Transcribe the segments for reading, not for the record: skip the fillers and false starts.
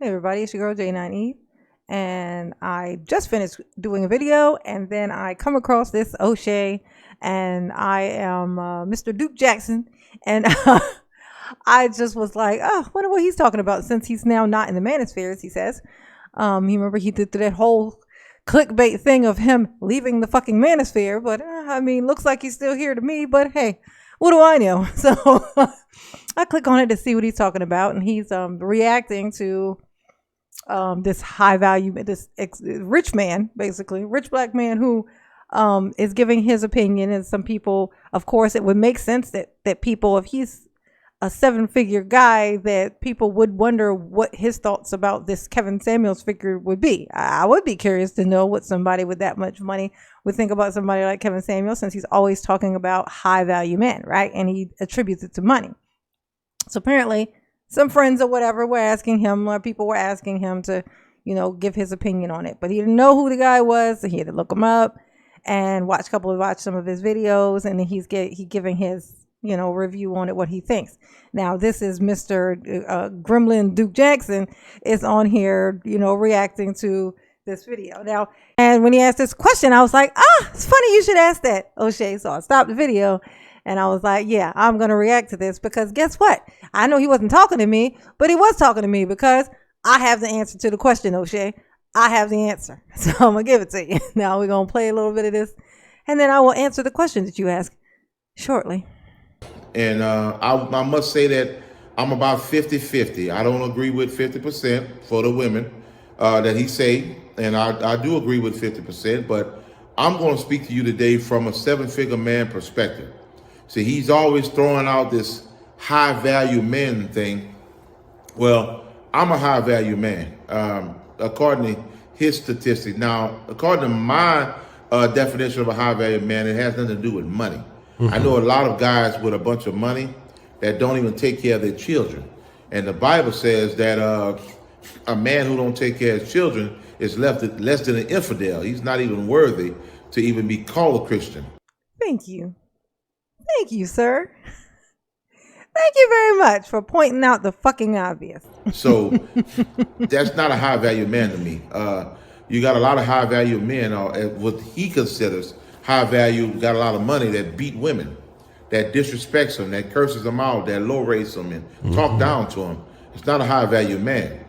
Hey everybody, it's your girl J9E, and I just finished doing a video, and then I come across this Oshay, and I am Mr. Duke Jackson, and I just was like, oh, wonder what he's talking about since he's now not in the manosphere, as he says. You remember he did that whole clickbait thing of him leaving the fucking manosphere, but I mean, looks like he's still here to me, but hey, what do I know? So I click on it to see what he's talking about, and he's reacting to this high value, this rich man, basically rich black man who is giving his opinion. And some people, of course, it would make sense that people, if he's a 7-figure guy, that people would wonder what his thoughts about this Kevin Samuels figure would be. I would be curious to know what somebody with that much money would think about somebody like Kevin Samuels, since he's always talking about high value men, right? And he attributes it to money. So apparently some friends or whatever were asking him, or people were asking him to, give his opinion on it. But he didn't know who the guy was, so he had to look him up and watch some of his videos, and then he's giving his, review on it, what he thinks. Now, this is Mr. Gremlin Duke Jackson is on here, reacting to this video. Now, and when he asked this question, I was like, it's funny you should ask that, Oshay. So I stopped the video. And I was like, yeah, I'm going to react to this because guess what? I know he wasn't talking to me, but he was talking to me because I have the answer to the question, Oshay. I have the answer. So I'm going to give it to you. Now we're going to play a little bit of this, and then I will answer the question that you ask shortly. And I must say that I'm about 50-50. I don't agree with 50% for the women that he say, and I do agree with 50%, but I'm going to speak to you today from a 7-figure man perspective. See, he's always throwing out this high value men thing. Well, I'm a high value man, according to his statistics. Now, according to my definition of a high value man, it has nothing to do with money. I know a lot of guys with a bunch of money that don't even take care of their children. And the Bible says that a man who don't take care of his children is less than an infidel. He's not even worthy to even be called a Christian. Thank you. Thank you, sir. Thank you very much for pointing out the fucking obvious. So that's not a high value man to me. You got a lot of high value men, what he considers high value, got a lot of money that beat women, that disrespects them, that curses them out, that low rates them and talk down to them. It's not a high value man.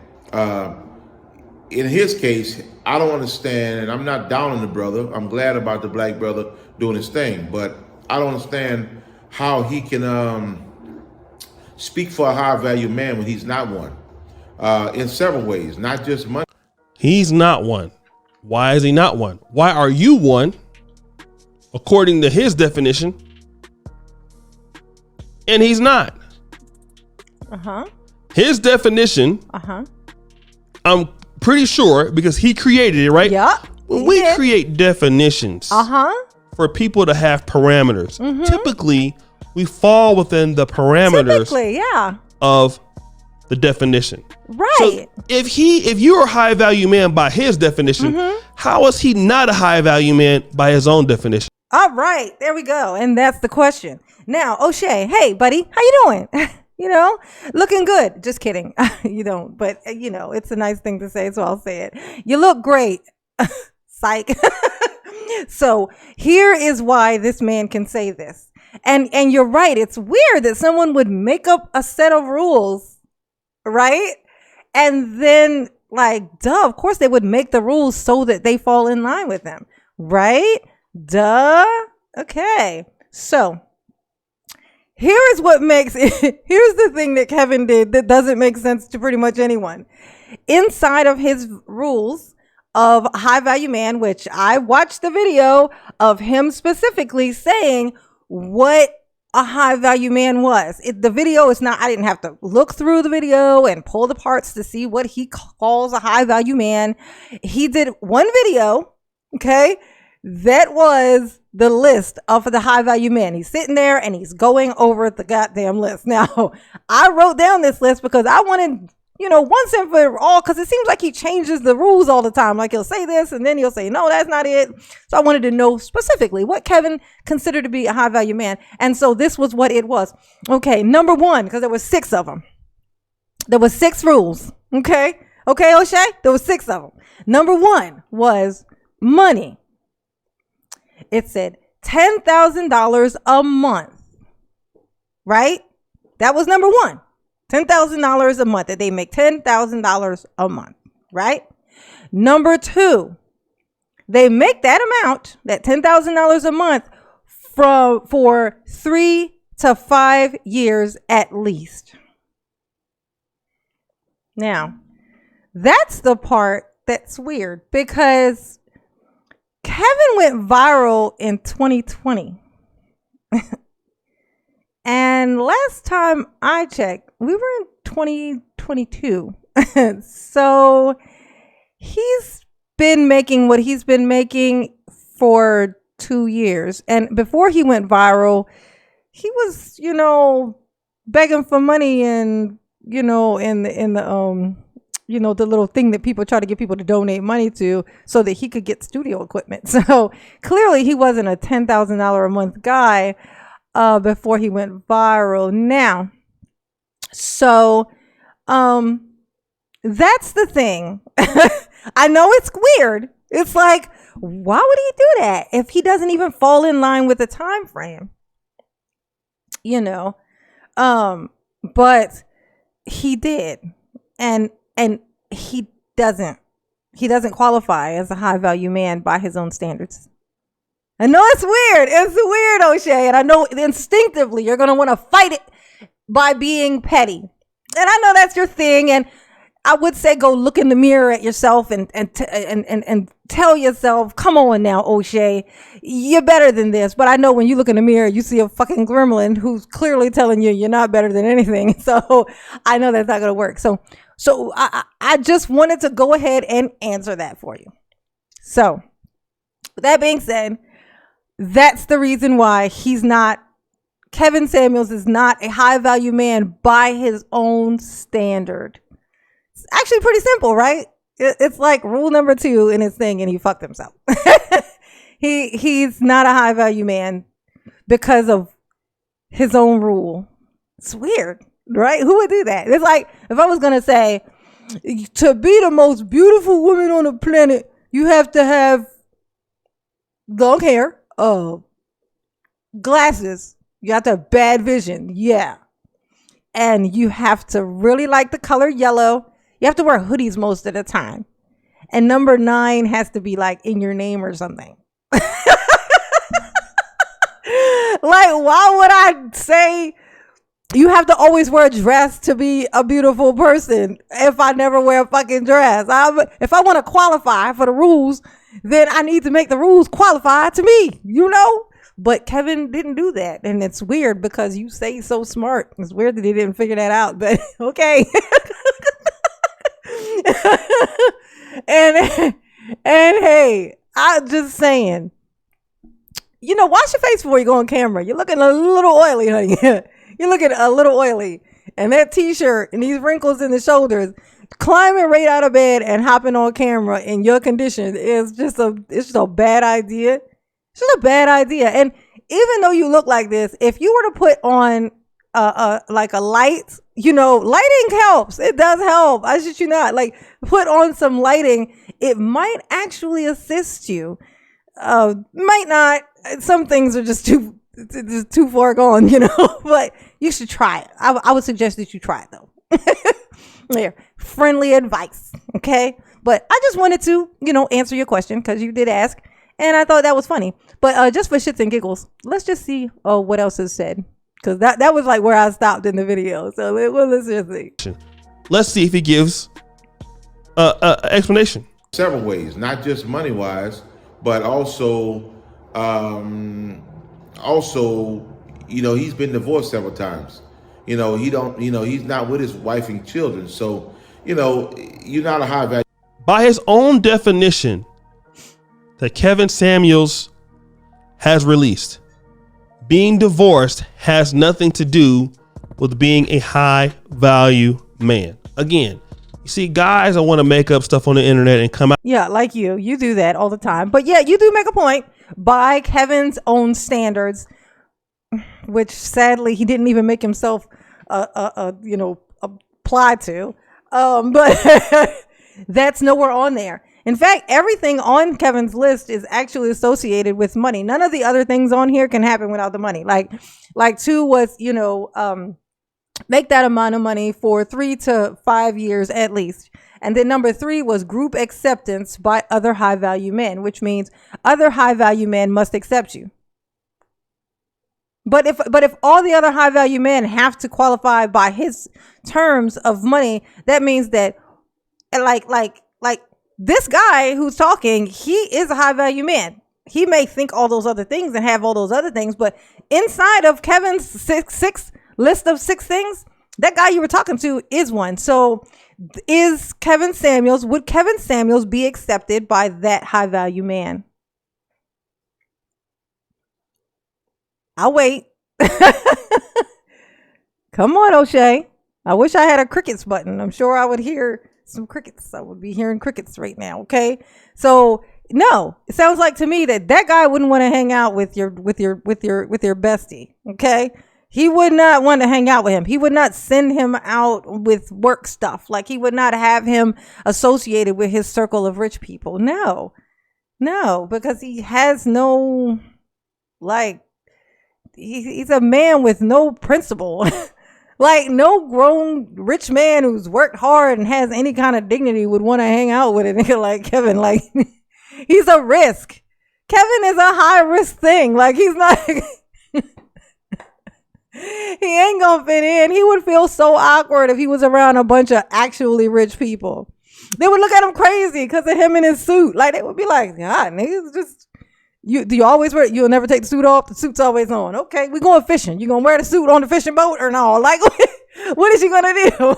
In his case, I don't understand, and I'm not down on the brother. I'm glad about the black brother doing his thing, but I don't understand how he can speak for a high value man when he's not one, in several ways, not just money. He's not one. Why is he not one? Why are you one? According to his definition. And he's not. His definition. I'm pretty sure because he created it, right? Yeah. When we create definitions. For people to have parameters. Typically, we fall within the parameters of the definition. Right. So if you're a high value man by his definition, how is he not a high value man by his own definition? All right, there we go. And that's the question. Now, Oshay, hey buddy, how you doing? Looking good. Just kidding. You don't, but it's a nice thing to say, so I'll say it. You look great. Psych. So here is why this man can say this. And you're right. It's weird that someone would make up a set of rules, right? And then duh, of course they would make the rules so that they fall in line with them, right? Duh. Okay. So here is what makes it. Here's the thing that Kevin did that doesn't make sense to pretty much anyone. Inside of his rules of high value man, which I watched the video of him specifically saying what a high value man was. The video is not, I didn't have to look through the video and pull the parts to see what he calls a high value man. He did one video, okay, that was the list of the high value men. He's sitting there and he's going over the goddamn list. Now, I wrote down this list because I wanted, once and for all, because it seems like he changes the rules all the time. Like he'll say this and then he'll say, no, that's not it. So I wanted to know specifically what Kevin considered to be a high value man. And so this was what it was. Okay, number one, because there were 6 of them. There were 6 rules. Okay. Okay, Oshay? There was 6 of them. Number 1 was money. It said $10,000 a month, right? That was number 1. $10,000 a month, that they make $10,000 a month, right? Number 2, they make that amount, that $10,000 a month, for 3 to 5 years at least. Now, that's the part that's weird, because Kevin went viral in 2020. And last time I checked, we were in 2022. So he's been making what he's been making for 2 years. And before he went viral, he was, begging for money and, in the the little thing that people try to get people to donate money to so that he could get studio equipment. So clearly he wasn't a $10,000 a month guy before he went viral. Now, so that's the thing. I know it's weird. It's like, why would he do that if he doesn't even fall in line with the time frame? But he did. And he doesn't qualify as a high value man by his own standards. I know it's weird. It's weird, Oshay. And I know instinctively you're going to want to fight it by being petty. And I know that's your thing. And I would say go look in the mirror at yourself and tell yourself, come on now, Oshay, you're better than this. But I know when you look in the mirror, you see a fucking gremlin who's clearly telling you you're not better than anything. So I know that's not going to work. So I just wanted to go ahead and answer that for you. So with that being said, that's the reason why Kevin Samuels is not a high value man by his own standard. It's actually pretty simple, right? It's like rule number 2 in his thing, and he fucked himself. He's not a high value man because of his own rule. It's weird, right? Who would do that? It's like if I was going to say, to be the most beautiful woman on the planet, you have to have long hair, glasses, you have to have bad vision, yeah, and you have to really like the color yellow. You have to wear hoodies most of the time, and number 9 has to be like in your name or something. Like, why would I say you have to always wear a dress to be a beautiful person if I never wear a fucking dress? If I want to qualify for the rules, then I need to make the rules qualify to me, But Kevin didn't do that. And it's weird because you say so smart. It's weird that he didn't figure that out, but okay. and hey, I'm just saying, wash your face before you go on camera. You're looking a little oily, honey. You're looking a little oily. And that t-shirt and these wrinkles in the shoulders, climbing right out of bed and hopping on camera in your condition is just a bad idea. It's just a bad idea. And even though you look like this, if you were to put on like a light, lighting helps. It does help. I should not put on some lighting. It might actually assist you. Might not. Some things are just too far gone, but you should try it. I would suggest that you try it though. There, friendly advice. Okay. But I just wanted to, answer your question because you did ask. And I thought that was funny. But just for shits and giggles, let's just see what else is said. Because that was like where I stopped in the video. So let's just see. Let's see if he gives an explanation. Several ways, not just money-wise, but also, he's been divorced several times. He's not with his wife and children. So, you're not a high value. By his own definition that Kevin Samuels has released, being divorced has nothing to do with being a high value man. Again, you see guys that want to make up stuff on the internet and come out. Yeah, like you do that all the time. But yeah, you do make a point. By Kevin's own standards, which sadly he didn't even make himself apply to. But That's nowhere on there. In fact, everything on Kevin's list is actually associated with money. None of the other things on here can happen without the money. Like 2 was, make that amount of money for 3 to 5 years at least. And then number 3 was group acceptance by other high value men, which means other high value men must accept you. But if all the other high value men have to qualify by his terms of money, that means that like this guy who's talking, he is a high value man. He may think all those other things and have all those other things, but inside of Kevin's six list of 6 things, that guy you were talking to is one. So would Kevin Samuels be accepted by that high value man? I'll wait. Come on, Oshay. I wish I had a crickets button. I'm sure I would hear some crickets. I would be hearing crickets right now. Okay. So no, it sounds like to me that guy wouldn't want to hang out with your bestie. Okay. He would not want to hang out with him. He would not send him out with work stuff. Like he would not have him associated with his circle of rich people. No, because he has no, he's a man with no principle. Like no grown rich man who's worked hard and has any kind of dignity would want to hang out with a nigga like Kevin. Like he's a risk. Kevin is a high risk thing. Like he's not, he ain't gonna fit in. He would feel so awkward if he was around a bunch of actually rich people. They would look at him crazy because of him in his suit. Like they would be like, God, niggas just, do you always wear it? You'll never take the suit off? The suit's always on. Okay, we going fishing. You gonna wear the suit on the fishing boat or no? Like, what is she gonna do?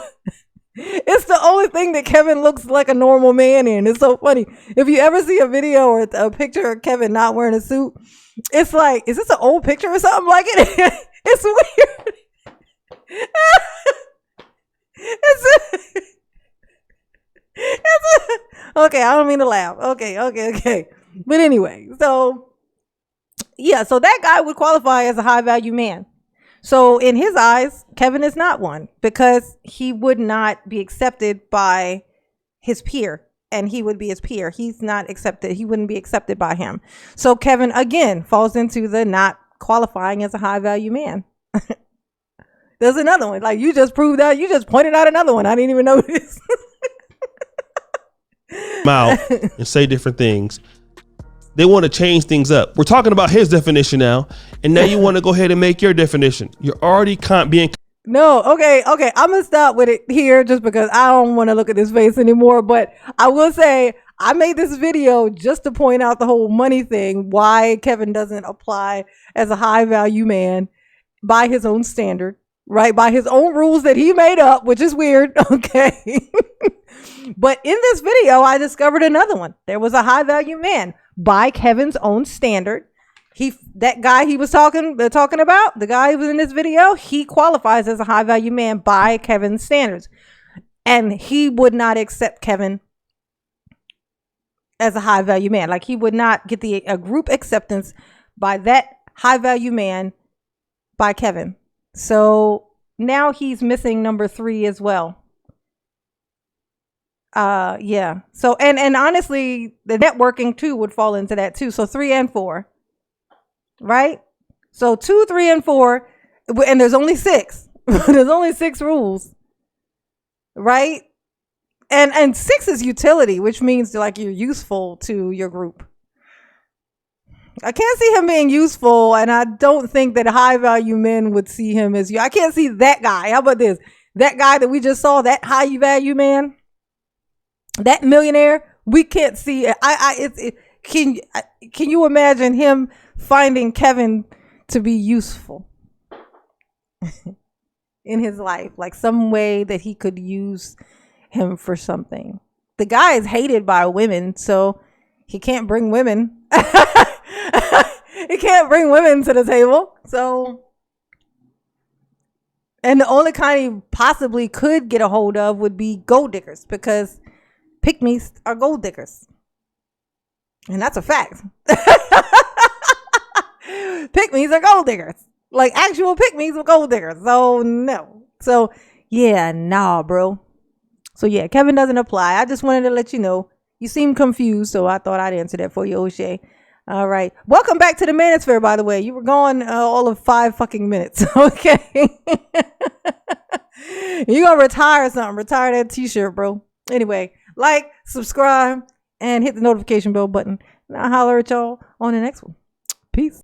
It's the only thing that Kevin looks like a normal man in. It's so funny. If you ever see a video or a picture of Kevin not wearing a suit, it's like, is this an old picture or something like it? It's weird. Okay, I don't mean to laugh. Okay. But anyway, so yeah, so that guy would qualify as a high value man. So in his eyes, Kevin is not one because he would not be accepted by his peer, and he would be his peer. He's not accepted. He wouldn't be accepted by him. So Kevin again falls into the not qualifying as a high value man. There's another one. Like you just proved out. You just pointed out another one. I didn't even notice. Out and say different things. They want to change things up. We're talking about his definition now, and now you want to go ahead and make your definition. You're already being. No, okay. I'm gonna stop with it here just because I don't want to look at his face anymore. But I will say I made this video just to point out the whole money thing. Why Kevin doesn't apply as a high value man by his own standard, right? By his own rules that he made up, which is weird. Okay. But in this video, I discovered another one. There was a high value man by Kevin's own standard. That guy he was talking about, the guy who was in this video, he qualifies as a high value man by Kevin's standards. And he would not accept Kevin as a high value man. Like he would not get a group acceptance by that high value man by Kevin. So now he's missing number 3 as well. Yeah. So, and honestly, the networking too would fall into that too. So 3 and 4, right? So 2, 3, and 4, and there's only 6. There's only 6 rules, right? And 6 is utility, which means like you're useful to your group. I can't see him being useful, and I don't think that high value men would see him as you. I can't see that guy. How about this? That guy that we just saw, that high value man, that millionaire, we can't see. Can you imagine him finding Kevin to be useful in his life, like some way that he could use him for something? The guy is hated by women, so he can't bring women. He can't bring women to the table. So, and the only kind he possibly could get a hold of would be gold diggers, because pick-me's are gold diggers. And that's a fact. Pick-me's are gold diggers. Like actual pick-me's are gold diggers. So no. So yeah, nah, bro. So yeah, Kevin doesn't apply. I just wanted to let you know. You seem confused, so I thought I'd answer that for you, Oshay. All right. Welcome back to the manosphere, by the way. You were gone all of 5 fucking minutes. Okay. You gonna retire something. Retire that t-shirt, bro. Anyway, like, subscribe, and hit the notification bell button. And I'll holler at y'all on the next one. Peace.